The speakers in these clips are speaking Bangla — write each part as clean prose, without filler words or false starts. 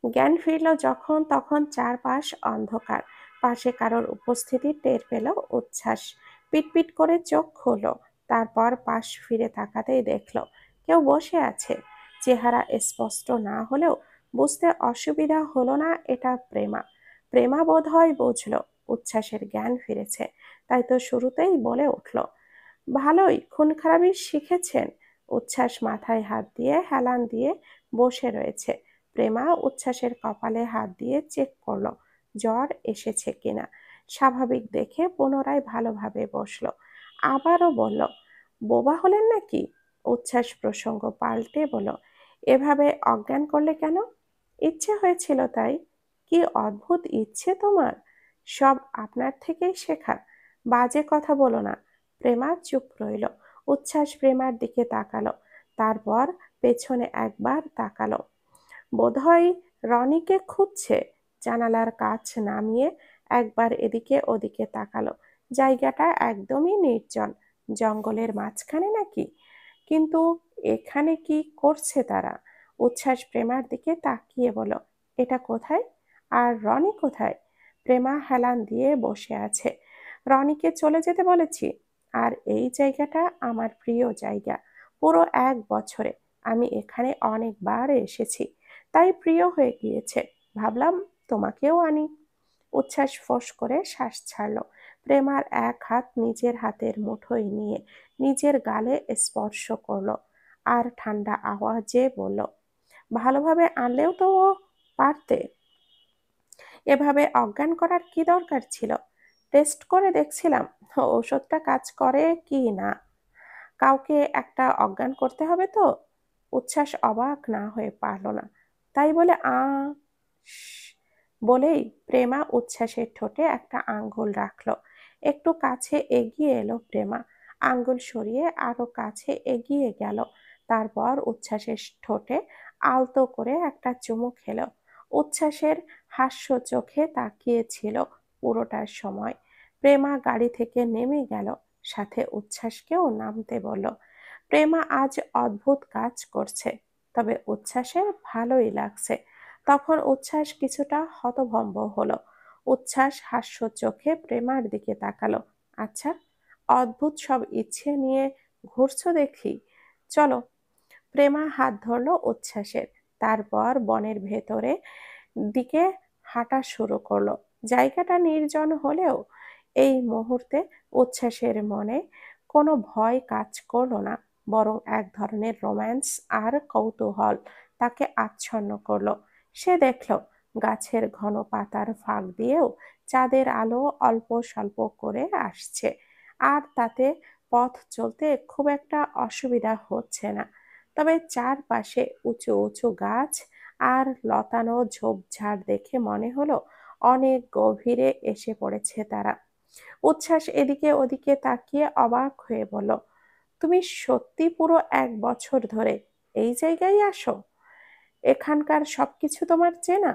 জ্ঞান ফিরল যখন তখন চারপাশ অন্ধকার। পাশে কারোর উপস্থিতি টের পেল উচ্ছ্বাস। পিটপিট করে চোখ খুলল। তারপর পাশ ফিরে তাকাতেই দেখল কেউ বসে আছে। চেহারা স্পষ্ট না হলেও বুঝতে অসুবিধা হলো না এটা প্রেমা। প্রেমা বোধহয় বুঝল উচ্ছ্বাসের জ্ঞান ফিরেছে, তাই তো শুরুতেই বলে উঠল, ভালোই খুন খারাপি শিখেছেন। উচ্ছ্বাস মাথায় হাত দিয়ে হেলান দিয়ে বসে রয়েছে। প্রেমা উচ্ছ্বাসের কপালে হাত দিয়ে চেক করলো জ্বর এসেছে কিনা। স্বাভাবিক দেখে পুনরায় ভালোভাবে বসলো। আবারও বলল, বোবা হলেন নাকি? উচ্ছ্বাস প্রসঙ্গ পাল্টে বলল, এভাবে অজ্ঞান করলে কেন? ইচ্ছে হয়েছিল তাই। কি অদ্ভুত ইচ্ছে তোমার! সব আপনার থেকেই শেখা। বাজে কথা বলো না। প্রেমা চুপ রইল। উচ্ছ্বাস প্রেমার দিকে তাকালো, তারপর পেছনে একবার তাকালো। বোধহয় রনিকে খুঁজছে। জানালার কাছ নামিয়ে একবার এদিকে ওদিকে তাকালো। জায়গাটা একদমই নির্জন। জঙ্গলের মাঝখানে নাকি? কিন্তু এখানে কি করছে তারা? উচ্ছ্বাস প্রেমার দিকে তাকিয়ে বলল, এটা কোথায়? আর রনি কোথায়? প্রেমা হেলান দিয়ে বসে আছে। রনিকে চলে যেতে বলেছি। আর এই জায়গাটা আমার প্রিয় জায়গা। পুরো 1 বছরে আমি এখানে অনেকবার এসেছি, তাই প্রিয় হয়ে গিয়েছে। ভাবলাম তোমাকেও আনি। উচ্ছ্বাস ফোঁস করে শ্বাস ছাড়ল। প্রেমার এক হাত নিজের হাতের মুঠোয় নিয়ে নিজের গালে স্পর্শ করলো আর ঠান্ডা আওয়াজে বলল, ভালোভাবে আনলেও তো পারতে। এভাবে অজ্ঞান করার কি দরকার ছিল? টেস্ট করে দেখছিলাম ওষুধটা কাজ করে কি না। কাউকে একটা অজ্ঞান করতে হবে তো। উচ্ছ্বাস অবাক না হয়ে পারল না। তাই বলে শ্ বলেই প্রেমা উচ্ছ্বাসের ঠোঁটে একটা আঙ্গুল রাখলো। একটু কাছে এগিয়ে এলো প্রেমা। আঙ্গুল সরিয়ে আরো কাছে এগিয়ে গেল। তারপর উচ্ছ্বাসের ঠোঁটে আলতো করে একটা চুমু খেলো। উচ্ছ্বাসের হাস্য চোখে তাকিয়েছিল পুরোটার সময়। প্রেমা গাড়ি থেকে নেমে গেল, সাথে উচ্ছ্বাসকেও নামতে বলল। প্রেমা আজ অদ্ভুত কাজ করছে, তবে উচ্ছ্বাসের ভালোই লাগছে। তখন উচ্ছ্বাস কিছুটা হতভম্ব হলো। উচ্ছ্বাস হাস্য চোখে প্রেমার দিকে তাকালো। আচ্ছা, অদ্ভুত সব ইচ্ছে নিয়ে ঘুরছো দেখি। চলো। প্রেমা হাত ধরলো উচ্ছ্বাসের। তারপর বনের ভেতরে দিকে হাঁটা শুরু করলো। জায়গাটা নির্জন হলেও এই মুহূর্তে উচ্ছ্বাসের মনে কোনো ভয় কাজ করলো না, বরং এক ধরনের রোম্যান্স আর কৌতূহল তাকে আচ্ছন্ন করলো। সে দেখল গাছের ঘন পাতার ফাঁক দিয়েও চাঁদের আলো অল্প স্বল্প করে আসছে, আর তাতে পথ চলতে খুব একটা অসুবিধা হচ্ছে না। তবে চারপাশে উঁচু উঁচু গাছ আর লতানো ঝোপঝাড় দেখে মনে হলো অনেক গভীরে এসে পড়েছে তারা। উচ্ছ্বাস এদিকে ওদিকে তাকিয়ে অবাক হয়ে বলল, তুমি সত্যি পুরো 1 বছর ধরে এই জায়গায় আসো? এখানকার সবকিছু তোমার চেনা?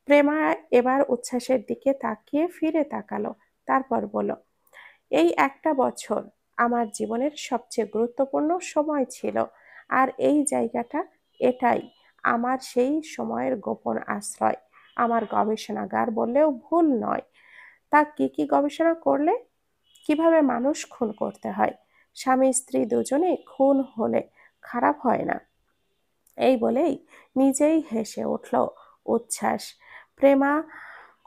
প্রেমা এবার উচ্ছ্বাসের দিকে তাকিয়ে ফিরে তাকালো। তারপর বলল, এই 1টা বছর আমার জীবনের সবচেয়ে গুরুত্বপূর্ণ সময় ছিল। আর এই জায়গাটা, এটাই আমার সেই সময়ের গোপন আশ্রয়। আমার গবেষণাগার বললেও ভুল নয়। তা কি কি গবেষণা করলে? কিভাবে মানুষ খুন করতে হয়? স্বামী স্ত্রী দুজনেই খুন হলে খারাপ হয় না? এই বলেই নিজেই হেসে উঠল উচ্ছ্বাস। প্রেমা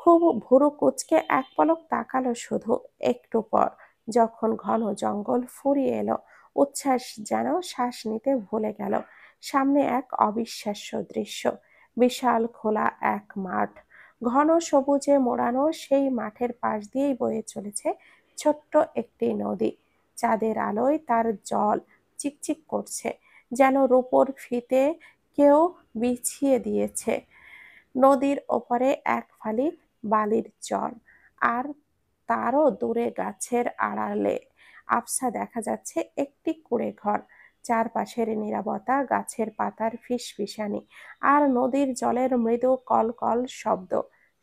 খুব ভুরু কুঁচকে এক পলক তাকালো শুধু। একটু পর যখন ঘন জঙ্গল ফুরিয়ে এলো, উচ্ছ্বাস যেন শ্বাস নিতে ভুলে গেল। সামনে এক অবিশ্বাস্য দৃশ্য। বিশাল খোলা এক মাঠ। ঘন সবুজে মোড়ানো সেই মাঠের পাশ দিয়েই বয়ে চলেছে ছোট্ট একটি নদী। চাঁদের আলোয় তার জল চিকচিক করছে, যেন রূপোর ফিতে কেউ বিছিয়ে দিয়েছে। নদীর ওপারে এক ফালি বালির চর, আর তারও দূরে গাছের আড়ালে আবছা দেখা যাচ্ছে একটি কুঁড়ে ঘর। চারপাশের নীরবতা, গাছের পাতার ফিসফিসানি আর নদীর জলের মৃদু কলকল শব্দ,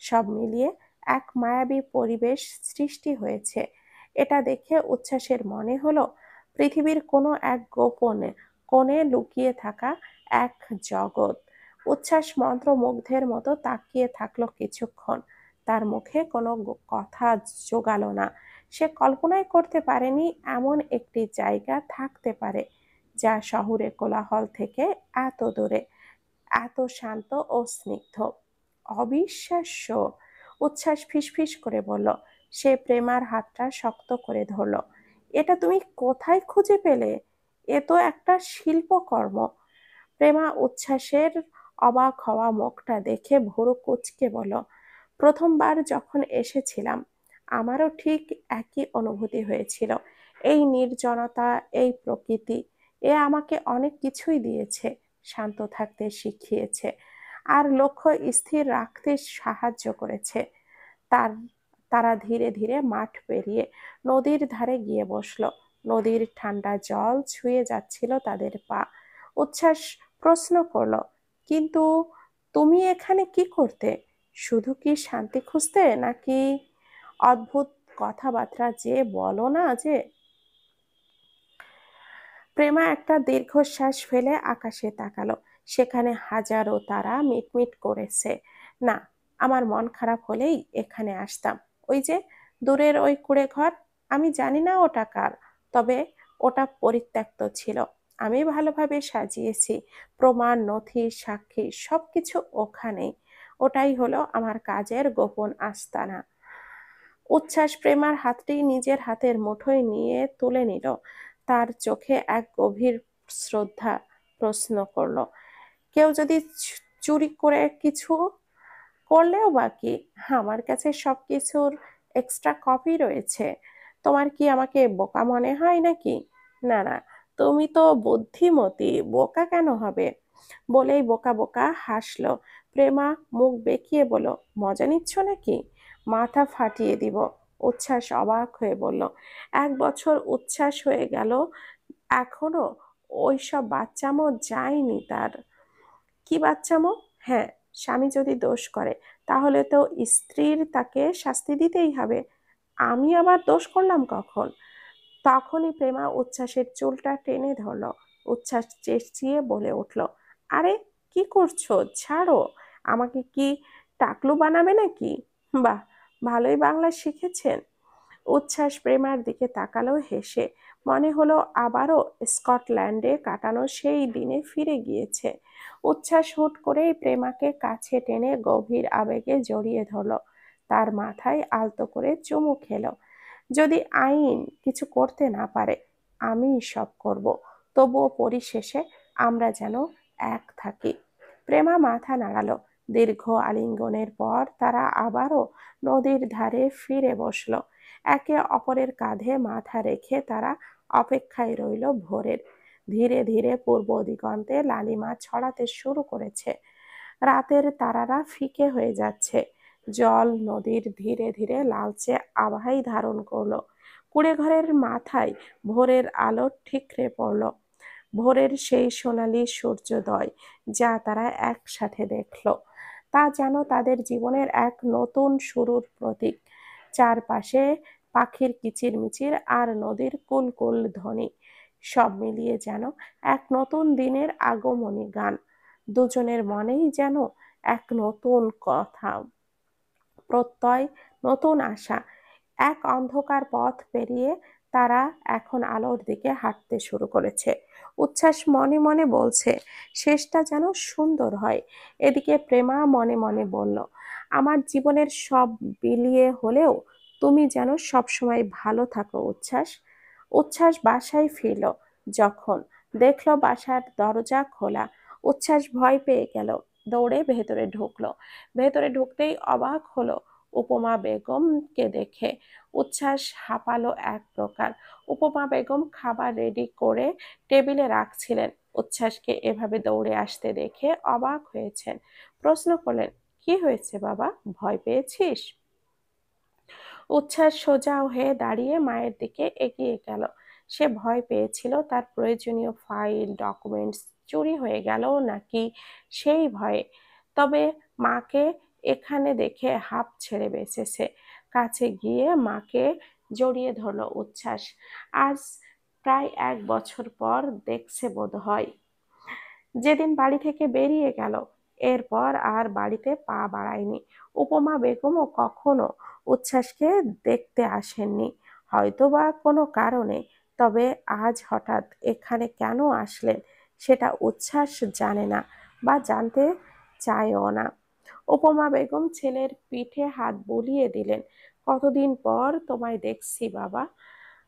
সব মিলিয়ে এক মায়াবী পরিবেশ সৃষ্টি হয়েছে। এটা দেখে উচ্ছ্বাসের মনে হলো পৃথিবীর কোনো এক গোপন কোণে লুকিয়ে থাকা এক জগৎ। উচ্ছ্বাস মন্ত্রমুগ্ধের মতো তাকিয়ে থাকলো কিছুক্ষণ। তার মুখে কোনো কথা জোগালো না। সে কল্পনাই করতে পারেনি এমন একটি জায়গা থাকতে পারে যা শহুরে কোলাহল থেকে এত দূরে, এত শান্ত ও স্নিগ্ধ। অবিশ্বাস্য! উচ্ছ্বাস ফিসফিস করে বলল। সে প্রেমার হাতটা শক্ত করে ধরল। এটা তুমি কোথায় খুঁজে পেলে? এ তো একটা শিল্পকর্ম। প্রেমা উচ্ছ্বাসের অবাক হওয়া মুখটা দেখে ভুরু কুঁচকে বলল, প্রথমবার যখন এসেছিলাম আমারও ঠিক একই অনুভূতি হয়েছিল। এই নির্জনতা, এই প্রকৃতি, এ আমাকে অনেক কিছুই দিয়েছে। শান্ত থাকতে শিখিয়েছে, আর লক্ষ্য স্থির রাখতে সাহায্য করেছে। তার তারা ধীরে ধীরে মাঠ পেরিয়ে নদীর ধারে গিয়ে বসলো। নদীর ঠান্ডা জল ছুঁয়ে যাচ্ছিল তাদের পা। উচ্ছ্বাস প্রশ্ন করলো, কিন্তু তুমি এখানে কি করতে? শুধু কি শান্তি খুঁজতে, নাকি অদ্ভুত কথাবার্তা যে বলো না যে? প্রেমা একটা দীর্ঘশ্বাস ফেলে আকাশে তাকালো। সেখানে হাজারো তারা মিটমিট করেছে। না, আমার মন খারাপ হলেই এখানে আসতাম। ওই যে দূরের ওই কুঁড়ে ঘর, আমি জানি না ওটা কার, তবে ওটা পরিত্যক্ত ছিল। আমি ভালোভাবে সাজিয়েছি, প্রমাণ, নথি, সাক্ষী সবকিছু ওখানেই। ওটাই হলো আমার কাজের গোপন আস্তানা। উচ্ছ্বাস প্রেমার হাতটি নিজের হাতের মুঠোয় নিয়ে তুলে নিল। তার চোখে এক গভীর শ্রদ্ধা। প্রশ্ন করলো, কেউ যদি চুরি করে কিছু করলেও বাকি, আমার কাছে সবকিছুর এক্সট্রা কপি রয়েছে। তোমার কি আমাকে বোকা মনে হয় নাকি? না না, তুমি তো বুদ্ধিমতী, বোকা কেন হবে? বলেই বোকা বোকা হাসলো। প্রেমা মুখ বেঁকিয়ে বলল, মজা নিচ্ছ নাকি? মাথা ফাটিয়ে দিব। উচ্ছ্বাস অবাক হয়ে বলল, 1 বছর উচ্ছ্বাস হয়ে গেল, এখনো ওইসব বাচ্চামো যায়নি তার? কি বাচ্চামো? হ্যাঁ, স্বামী যদি দোষ করে তাহলে তো স্ত্রীর তাকে শাস্তি দিতেই হবে। আমি আবার দোষ করলাম কখন? তখনই প্রেমা উচ্ছ্বাসের চুলটা টেনে ধরল। উচ্ছ্বাস চেঁচিয়ে বলে উঠল, আরে কি করছো? ছাড়ো। আমাকে কি টাকলু বানাবে নাকি? বাহ, ভালোই বাংলা শিখেছেন। উচ্ছ্বাস প্রেমার দিকে তাকালো হেসে। মনে হলো আবারও স্কটল্যান্ডে কাটানো সেই দিনে ফিরে গিয়েছে। উচ্ছ্বাস হুট করেই প্রেমাকে কাছে টেনে গভীর আবেগে জড়িয়ে ধরল। তার মাথায় আলতো করে চুমু খেলো। যদি আইন কিছু করতে না পারে, আমিই সব করব। তবুও পরিশেষে আমরা যেন এক থাকি। প্রেমা মাথা নাড়ালো। দীর্ঘ আলিঙ্গনের পর তারা আবারও নদীর ধারে ফিরে বসলো। একে অপরের কাঁধে মাথা রেখে তারা অপেক্ষায় রইল ভোরের। ধীরে ধীরে পূর্ব দিগন্তে লালিমা ছড়াতে শুরু করেছে। রাতের তারারা ফিকে হয়ে যাচ্ছে। জল নদীর ধীরে ধীরে লালচে আভাই ধারণ করলো। কুঁড়েঘরের মাথায় ভোরের আলো ঠিকরে পড়ল। ভোরের সেই সোনালি সূর্যোদয় যা তারা একসাথে দেখলো, তা যেন তাদের জীবনের এক নতুন শুরুর প্রতীক। চারপাশে পাখির কিচিরমিচির আর নদীর কুলকুল ধ্বনি, সব মিলিয়ে যেন এক নতুন দিনের আগমনী গান। দুজনের মনেই যেন এক নতুন কথা, প্রত্যয়, নতুন আশা। এক অন্ধকার পথ পেরিয়ে তারা এখন আলোর দিকে হাঁটতে শুরু করেছে। উচ্ছ্বাস মনে মনে বলছে, শেষটা যেন সুন্দর হয়। এদিকে প্রেমা মনে মনে বলল, আমার জীবনের সব বিলিয়ে হলেও তুমি যেন সবসময় ভালো থাকো উচ্ছ্বাস। উচ্ছ্বাস বাসায় ফিরল। যখন দেখলো বাসার দরজা খোলা, উচ্ছ্বাস ভয় পেয়ে গেল। দৌড়ে ভেতরে ঢুকলো। ভেতরে ঢুকতেই অবাক হলো উপমা বেগমকে দেখে। উচ্ছ্বাস হাঁপালো এক প্রকার। উপমা বেগম খাবার রেডি করে টেবিলে রাখছিলেন। উচ্ছ্বাসকে এভাবে দৌড়ে আসতে দেখে অবাক হয়েছেন। প্রশ্ন করলেন, কি হয়েছে বাবা, ভয় পেয়েছিস? উচ্ছ্বাস সোজা হয়ে দাঁড়িয়ে মায়ের দিকে এগিয়ে গেল। সে ভয় পেয়েছিল তার প্রয়োজনীয় ফাইল, ডকুমেন্টস চুরি হয়ে গেল নাকি, সেই ভয়ে। তবে মাকে এখানে দেখে হাঁপ ছেড়ে বেঁচেছে। কাছে গিয়ে মাকে জড়িয়ে ধরল উচ্ছ্বাস। আজ প্রায় 1 বছর পর দেখছে বোধহয়। যেদিন বাড়ি থেকে বেরিয়ে গেল এরপর আর বাড়িতে পা বাড়ায়নি। উপমা বেগমও কখনো উচ্ছ্বাসকে দেখতে আসেননি, হয়তোবা কোনো কারণে। তবে আজ হঠাৎ এখানে কেন আসলেন সেটা উচ্ছ্বাস জানে না বা জানতে চায়ও না। উপমা বেগম ছেলের পিঠে হাত বুলিয়ে দিলেন। কতদিন পর তোমায় দেখছি বাবা।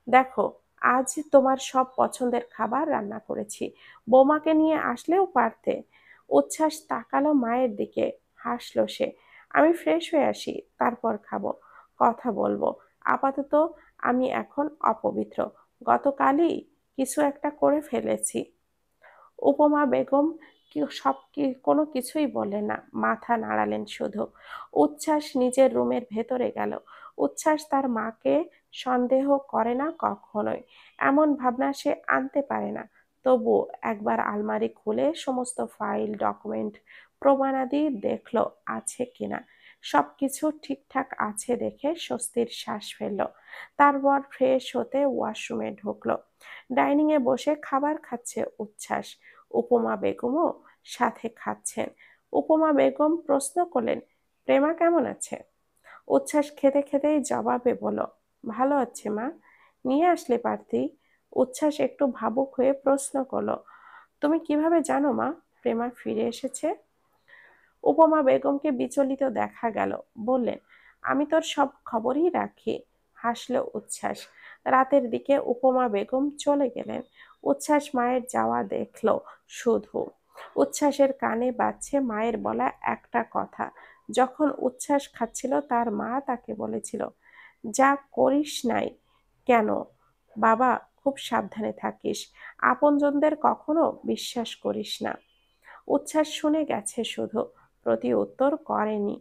দেখো, আজ তোমার সব পছন্দের খাবার রান্না করেছি। বৌমাকে নিয়ে আসলেও পারতে। উচ্ছ্বাস তাকালো মায়ের দিকে, হাসলো সে। আমি ফ্রেশ হয়ে আসি, তারপর খাবো, কথা বলবো। আপাতত আমি এখন অপবিত্র। গতকালই কিছু একটা করে ফেলেছি। উপমা বেগম কোনো কিছুই বললেন না, মাথা নাড়ালেন শুধু। উচ্ছ্বাস নিজের রুমের ভেতরে গেল। উচ্ছ্বাস তার মাকে সন্দেহ করে না কখনোই, এমন ভাবনা সে আনতে পারে না। তবু একবার আলমারি খুলে সমস্ত ফাইল, ডকুমেন্ট, প্রমাণাদি দেখলো আছে কিনা। সবকিছু ঠিকঠাক আছে দেখে স্বস্তির শ্বাস ফেলল। তারপর ফ্রেশ হতে ওয়াশরুমে ঢুকলো। ডাইনিং এ বসে খাবার খাচ্ছে উচ্ছ্বাস। উপমা বেগমও সাথে খাচ্ছেন। উপমা বেগম প্রশ্ন করলেন, প্রেমা কেমন আছে? উচ্ছ্বাস খেতে খেতেই জবাবে বলল, ভালো আছে মা। নিয়ে আসলে পারতি। উচ্ছ্বাস একটু ভাবুক হয়ে প্রশ্ন করলো, তুমি কিভাবে জানো মা প্রেমা ফিরে এসেছে? উপমা বেগমকে বিচলিত দেখা গেল। বললেন, আমি তোর সব খবরই রাখি। হাসল উচ্ছ্বাস। রাতের দিকে উপমা বেগম চলে গেলেন। উচ্ছ্বাস মায়ের যাওয়া দেখল শুধু। উচ্ছ্বাসের কানে বাজছে মায়ের বলা একটা কথা। যখন উচ্ছ্বাস খাচ্ছিল তার মা তাকে বলেছিল, যা করিস নাই কেন বাবা, খুব সাবধানে থাকিস। আপনজনদের কখনো বিশ্বাস করিস না। উচ্ছ্বাস শুনে গেছে শুধু, প্রতি উত্তর করেনি।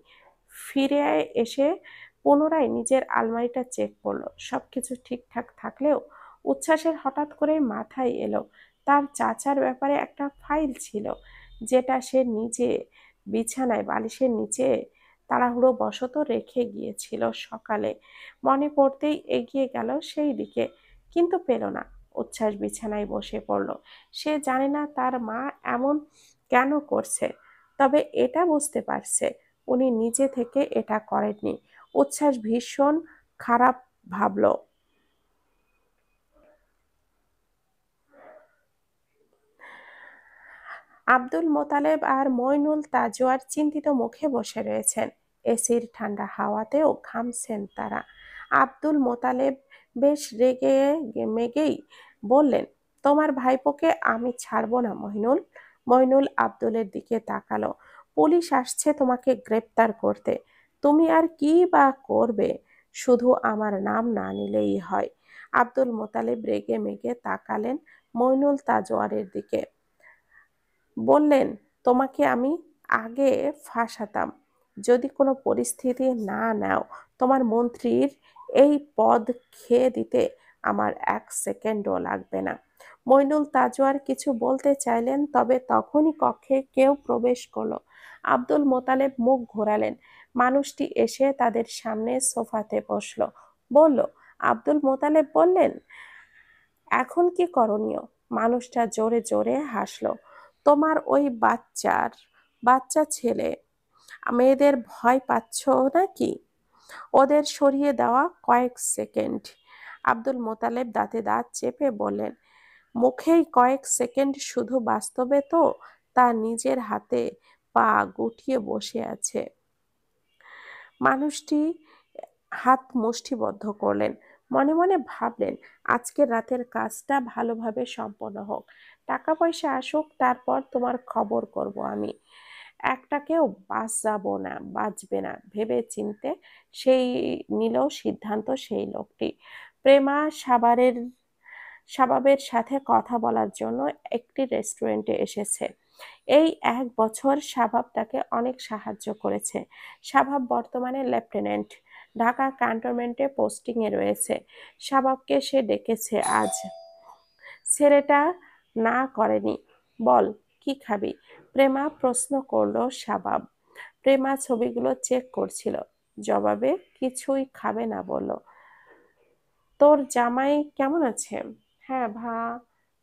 ফিরে এসে পুনরায় নিজের আলমারিটা চেক করলো। সবকিছু ঠিকঠাক থাকলেও উচ্ছ্বাসের হঠাৎ করে মাথায় এলো তার চাচার ব্যাপারে একটা ফাইল ছিল, যেটা সে নিজে বিছানায় বালিশের নিচে তাড়াহুড়ো বশত রেখে গিয়েছিল সকালে। মনে পড়তেই এগিয়ে গেল সেই দিকে, কিন্তু পেল না। উচ্ছ্বাস বিছানায় বসে পড়ল। সে জানে না তার মা এমন কেন করছে, তবে এটা বুঝতে পারছে উনি নিজে থেকে এটা করেননি। উচ্ছ্বাস ভীষণ খারাপ ভাবল। আব্দুল মোতালেব আর মইনুল তাজওয়ার চিন্তিত মুখে বসে রয়েছেন। এসির ঠান্ডা হাওয়াতেও ঘামছেন তারা। আব্দুল মোতালেব বেশ রেগে মেগেই বললেন, তোমার ভাইপোকে আমি ছাড়বো না মইনুল। মইনুল আব্দুলের দিকে তাকালো। পুলিশ আসছে তোমাকে গ্রেপ্তার করতে। তুমি আর কি বা করবে? শুধু আমার নাম না নিলেই হয়। আব্দুল মোতালেব রেগে মেগে তাকালেন মইনুল তাজওয়ারের দিকে। বললেন, তোমাকে আমি আগে ফাঁসাতাম যদি কোনো পরিস্থিতি না নাও। তোমার মন্ত্রীর এই পদ খেয়ে দিতে আমার 1 সেকেন্ডও লাগবে না। মইনুল তাজওয়ার কিছু বলতে চাইলেন, তবে তখনই কক্ষে কেউ প্রবেশ করলো। আব্দুল মোতালেব মুখ ঘোরালেন। মানুষটি এসে তাদের সামনে সোফাতে বসলো। বলল, আব্দুল মোতালেব বললেন, এখন কি করণীয়? মানুষটা জোরে জোরে হাসলো। তোমার ওই বাচ্চা ছেলে মেয়েদের ভয় পাচ্ছ নাকি? ওদের সরিয়ে দেওয়া কয়েক সেকেন্ড। আব্দুল মোতালেব দাঁতে দাঁত চেপে বললেন, মুখেই কয়েক সেকেন্ড, শুধু বাস্তবে তো তা নিজের হাতে পা গুটিয়ে বসে আছে। মানুষটি হাত মুষ্টিবদ্ধ করলেন। মনে মনে ভাবলেন, আজকের রাতের কাজটা ভালোভাবে সম্পন্ন হোক, টাকা পয়সা আসুক, তারপর তোমার খবর করব আমি। একটাকেও বাঁচবে না ভেবে চিনতে সেই নিল সিদ্ধান্ত সেই লোকটি। প্রেমা শাবাবের সাথে কথা বলার জন্য একটি রেস্টুরেন্টে এসেছে। এই 1 বছর শাবাব তাকে অনেক সাহায্য করেছে। শাবাব বর্তমানে লেফটেন্যান্ট, ঢাকা ক্যান্টনমেন্টে পোস্টিংয়ে রয়েছে। শাবাবকে সে ডেকেছে আজ। ছেলেটা না করেনি। বল, কি খাবি? প্রেমা প্রশ্ন করলো শাবাব। প্রেমা ছবিগুলো চেক করছিল। জবাবে কিছুই খাবে না বলল। তোর জামাই কেমন আছে? হ্যাঁ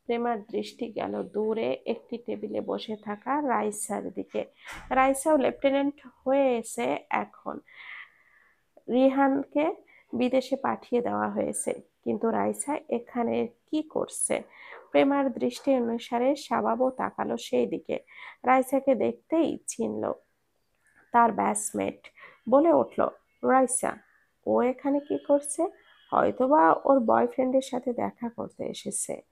প্রেমার দৃষ্টি গেল দূরে একটি টেবিলে বসে থাকা রাইসার দিকে। রাইসাও লেফটেন্যান্ট হয়েছে এখন। রিহানকে বিদেশে পাঠিয়ে দেওয়া হয়েছে, কিন্তু রাইসা এখানে কি করছে? প্রেমার দৃষ্টি অনুসারে শাবাবও তাকালো সেই দিকে। রাইসাকে দেখতেই চিনল তার ব্যাচমেট। বলে উঠল, রাইসা, ও এখানে কি করছে? হয়তোবা ওর বয়ফ্রেন্ডের সাথে দেখা করতে এসেছে।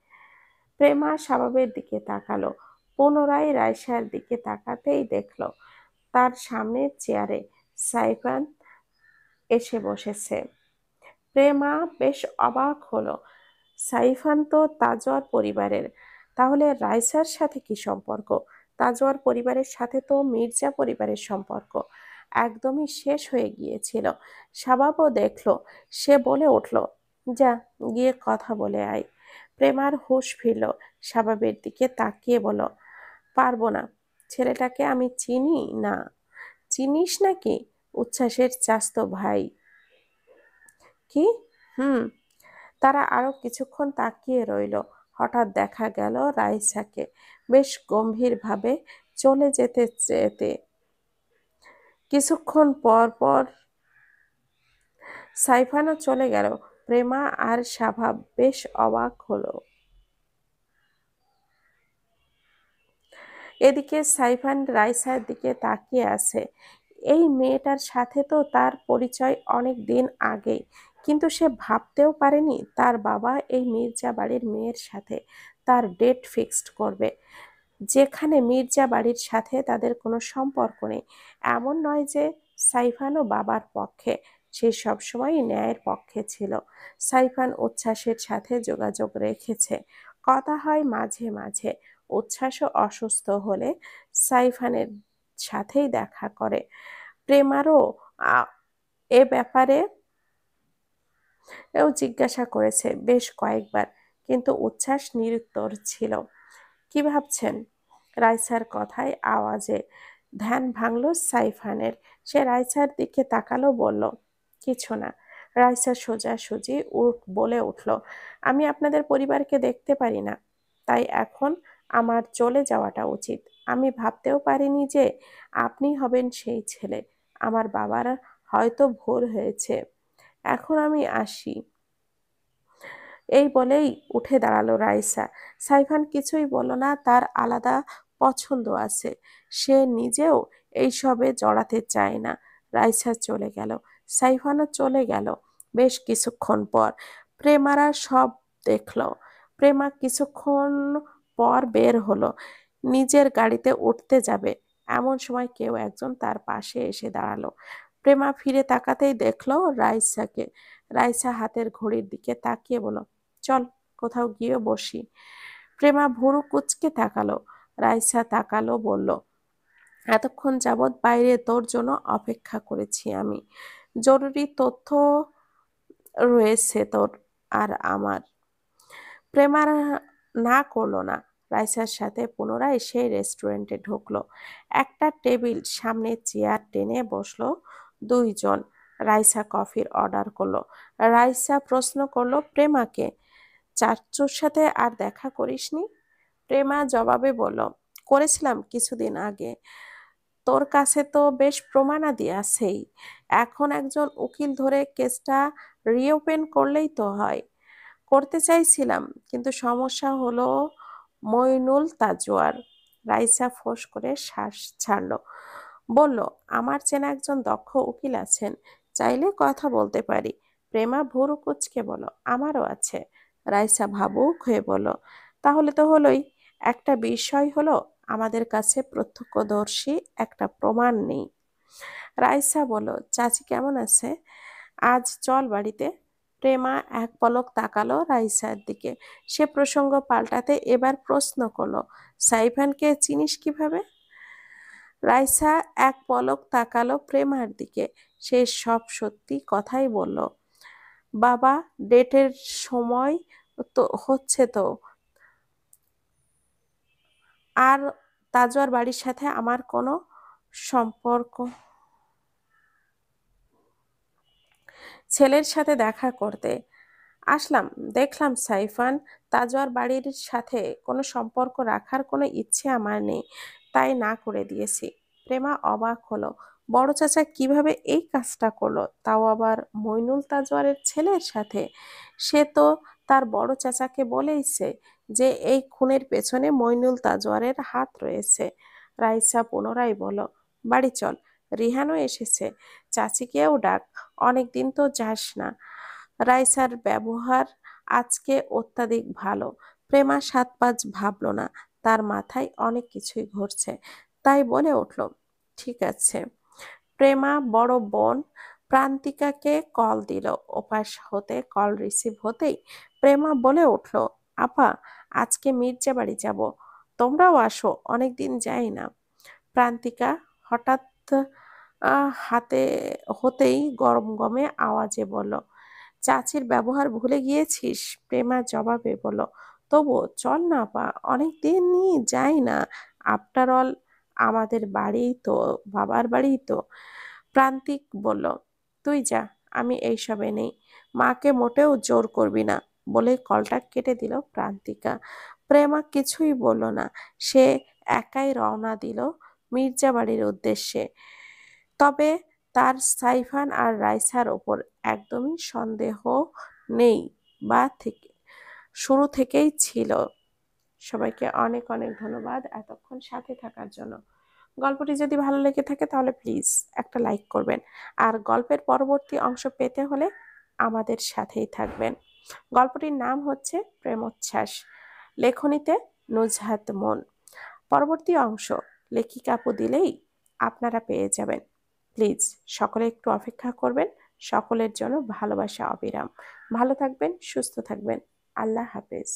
প্রেমা শাবাবের দিকে তাকালো। পুনরায় রাইসার দিকে তাকাতেই দেখল তার সামনের চেয়ারে সাইফান এসে বসেছে। প্রেমা বেশ অবাক হলো। সাইফান তো তাজওয়ার পরিবারের, তাহলে রাইসার সাথে কি সম্পর্ক? তাজওয়ার পরিবারের সাথে তো মির্জা পরিবারের সম্পর্ক একদমই শেষ হয়ে গিয়েছিল। শাবাবও দেখলো। সে বলে উঠল, যা, গিয়ে কথা বলে আয়। প্রেমার হুঁশ ফিরল। শাবাবের দিকে তাকিয়ে বলল, পারবো না, ছেলেটাকে আমি চিনি না। চিনিস নাকি? উচ্ছ্বাসের চাচাতো ভাই। কি? হুম। তারা আরো কিছুক্ষণ তাকিয়ে রইল। হঠাৎ দেখা গেল রাইসাকে বেশ গম্ভীরভাবে চলে যেতে যেতে। কিছুক্ষণ পর পর সাইফানও চলে গেল। প্রেমা আর শাবাব বেশ অবাক হলো। এদিকে সাইফান রাইসার দিকে তাকিয়ে আছে। এই মেয়েটার সাথে তো তার পরিচয় অনেক দিন আগেই, কিন্তু সে ভাবতেও পারেনি তার বাবা এই মির্জা বাড়ির মেয়ের সাথে তার ডেট ফিক্সড করবে। যেখানে মির্জা বাড়ির সাথে তাদের কোনো সম্পর্ক নেই। এমন নয় যে সাইফানও বাবার পক্ষে, সে সবসময়ই ন্যায়ের পক্ষে ছিল। সাইফান উচ্ছ্বাসের সাথে যোগাযোগ রেখেছে, কথা হয় মাঝে মাঝে। উচ্ছ্বাসও অসুস্থ হলে সাইফানের সাথেই দেখা করে। প্রেমারও আ- এ ব্যাপারে এও জিজ্ঞাসা করেছে বেশ কয়েকবার, কিন্তু উচ্ছ্বাস নিরুত্তর ছিল। কি ভাবছেন? রাইসার কথায় আওয়াজে ধ্যান ভাঙল সাইফানের। সে রাইসার দিকে তাকালো, বলল, কিছু না। রাইসা সোজাসুজি বলে উঠল, আমি আপনাদের পরিবারকে দেখতে পারি না, তাই এখন আমার চলে যাওয়াটা উচিত। আমি ভাবতেও পারিনি যে আপনি হবেন সেই ছেলে। আমার বাবার হয়তো ভুল হয়েছে। এখন আমি আসি। এই বলেই উঠে দাঁড়ালো রাইসা। সাইফান কিছুই বলল না, তার আলাদা পছন্দ আছে। সে নিজেও এইসবে জড়াতে চায় না। রাইসা চলে গেল। সাইফানও চলে গেল। বেশ কিছুক্ষণ পর প্রেমারা সব দেখল। প্রেমা কিছুক্ষণ পর বের হলো, নিজের গাড়িতে উঠতে যাবে। এমন সময় কেউ একজন তার পাশে এসে দাঁড়ালো। প্রেমা ফিরে তাকাতেই দেখলো রাইসাকে। রাইসা হাতের ঘড়ির দিকে তাকিয়ে বলল, চল, কোথাও গিয়ে বসি। প্রেমা ভুরু কুঁচকে তাকালো। রাইসা তাকালো, বলল, এতক্ষণ যাবৎ বাইরে তোর জন্য অপেক্ষা করেছি আমি। জরুরি তথ্য রয়েছে তোর আর আমার। প্রেমার না করলো না। রাইসার সাথে পুনরায় সেই রেস্টুরেন্টে ঢুকলো। একটা টেবিল সামনে চেয়ার টেনে বসলো দুইজন। রাইসা কফির অর্ডার করলো। রাইসা প্রশ্ন করলো প্রেমাকে, চাচ্চুর সাথে আর দেখা করিসনি? প্রেমা জবাবে বলল, করেছিলাম কিছুদিন আগে। তোর কাছে তো বেশ প্রমাণাদি আছেই। এখন একজন উকিল ধরে কেসটা রিওপেন করলেই তো হয়। করতে চাইছিলাম, কিন্তু সমস্যা হলো মইনুল তাজওয়ার। রাইসা ফোঁস করে শ্বাস ছাড়ল। বলল, আমার চেনা একজন দক্ষ উকিল আছেন, চাইলে কথা বলতে পারি। প্রেমা ভুরু কুঁচকে বলল, আমারও আছে। রাইসা ভাবুক হয়ে বলল, তাহলে তো হলোই। একটা বিষয় হলো, আমাদের কাছে প্রত্যক্ষদর্শী একটা প্রমাণ নেই। রাইসা বলল, চাচি কেমন আছে? আজ চল বাড়িতে। প্রেমা এক পলক তাকালো রাইসার দিকে। সে প্রসঙ্গ পাল্টাতে এবার প্রশ্ন করলো, সাইফানকে চিনিস কিভাবে? রাইসা এক পলক তাকালো প্রেমার দিকে। সে সব সত্যি কথাই বলল, বাবা, ডেটের সময় তো হচ্ছে তো। আর তাজওয়ার বাড়ির সাথে আমার কোনো সম্পর্ক। ছেলের সাথে দেখা করতে আসলাম, দেখলাম সাইফান তাজওয়ার বাড়ির সাথে কোনো সম্পর্ক রাখার কোনো ইচ্ছে আমার নেই, তাই না করে দিয়েছি। প্রেমা অবাক হলো, বড় চাচা কিভাবে এই কাজটা করলো, তাও আবার মইনুল তাজওয়ারের ছেলের সাথে। সে তো তার বড় চাচাকে বলেইছে যে এই খুনের পেছনে মইনুল তাজওয়ারের হাত রয়েছে। রাইসা পুনরায় বলল, বাড়ি চল, রিহানও এসেছে, চাচিকেও ডাক, অনেকদিন তো যাস না। রাইসার ব্যবহার আজকে অত্যাধিক ভালো। প্রেমা সাত পাঁচ ভাবল না, তার মাথায় অনেক কিছুই ঘুরছে, তাই বলে উঠল, ঠিক আছে। প্রেমা বড় বোন প্রান্তিকাকে কল দিল। ওপাশ হতে কল রিসিভ হতেই প্রেমা বলে উঠল, আপা, আজকে মির্জা বাড়ি যাব, তোমরাও আসো, অনেকদিন যাই না। প্রান্তিকা হঠাৎ হাতে হতেই গরম গমে আওয়াজে বলল, চাচির ব্যবহার ভুলে গিয়েছিস? প্রেমা জবাবে বলল, তবুও চল না আপা, অনেক দিনই যাই না, আফটার অল আমাদের বাড়ি তো, বাবার বাড়ি তো। প্রান্তিক বলল, তুই যা, আমি এইসবে নেই, মাকে মোটেও জোর করবি না, বলে কলটা কেটে দিল প্রান্তিকা। প্রেমা কিছুই বলল না, সে একাই রওনা দিল মির্জা বাড়ির উদ্দেশ্যে। তবে তার সাইফান আর রাইসার ওপর একদমই সন্দেহ নেই, বা থেকে শুরু থেকেই ছিল। সবাইকে অনেক অনেক ধন্যবাদ এতক্ষণ সাথে থাকার জন্য। গল্পটি যদি ভালো লেগে থাকে তাহলে প্লিজ একটা লাইক করবেন, আর গল্পের পরবর্তী অংশ পেতে হলে আমাদের সাথেই থাকবেন। গল্পটির নাম হচ্ছে প্রেমোচ্ছ্বাস, লেখনীতে নুজহাত মন। পরবর্তী অংশ লেখিকা আপু দিলেই আপনারা পেয়ে যাবেন। প্লিজ সকলে একটু অপেক্ষা করবেন। সকলের জন্য ভালোবাসা অবিরাম। ভালো থাকবেন, সুস্থ থাকবেন। আল্লাহ হাফেজ।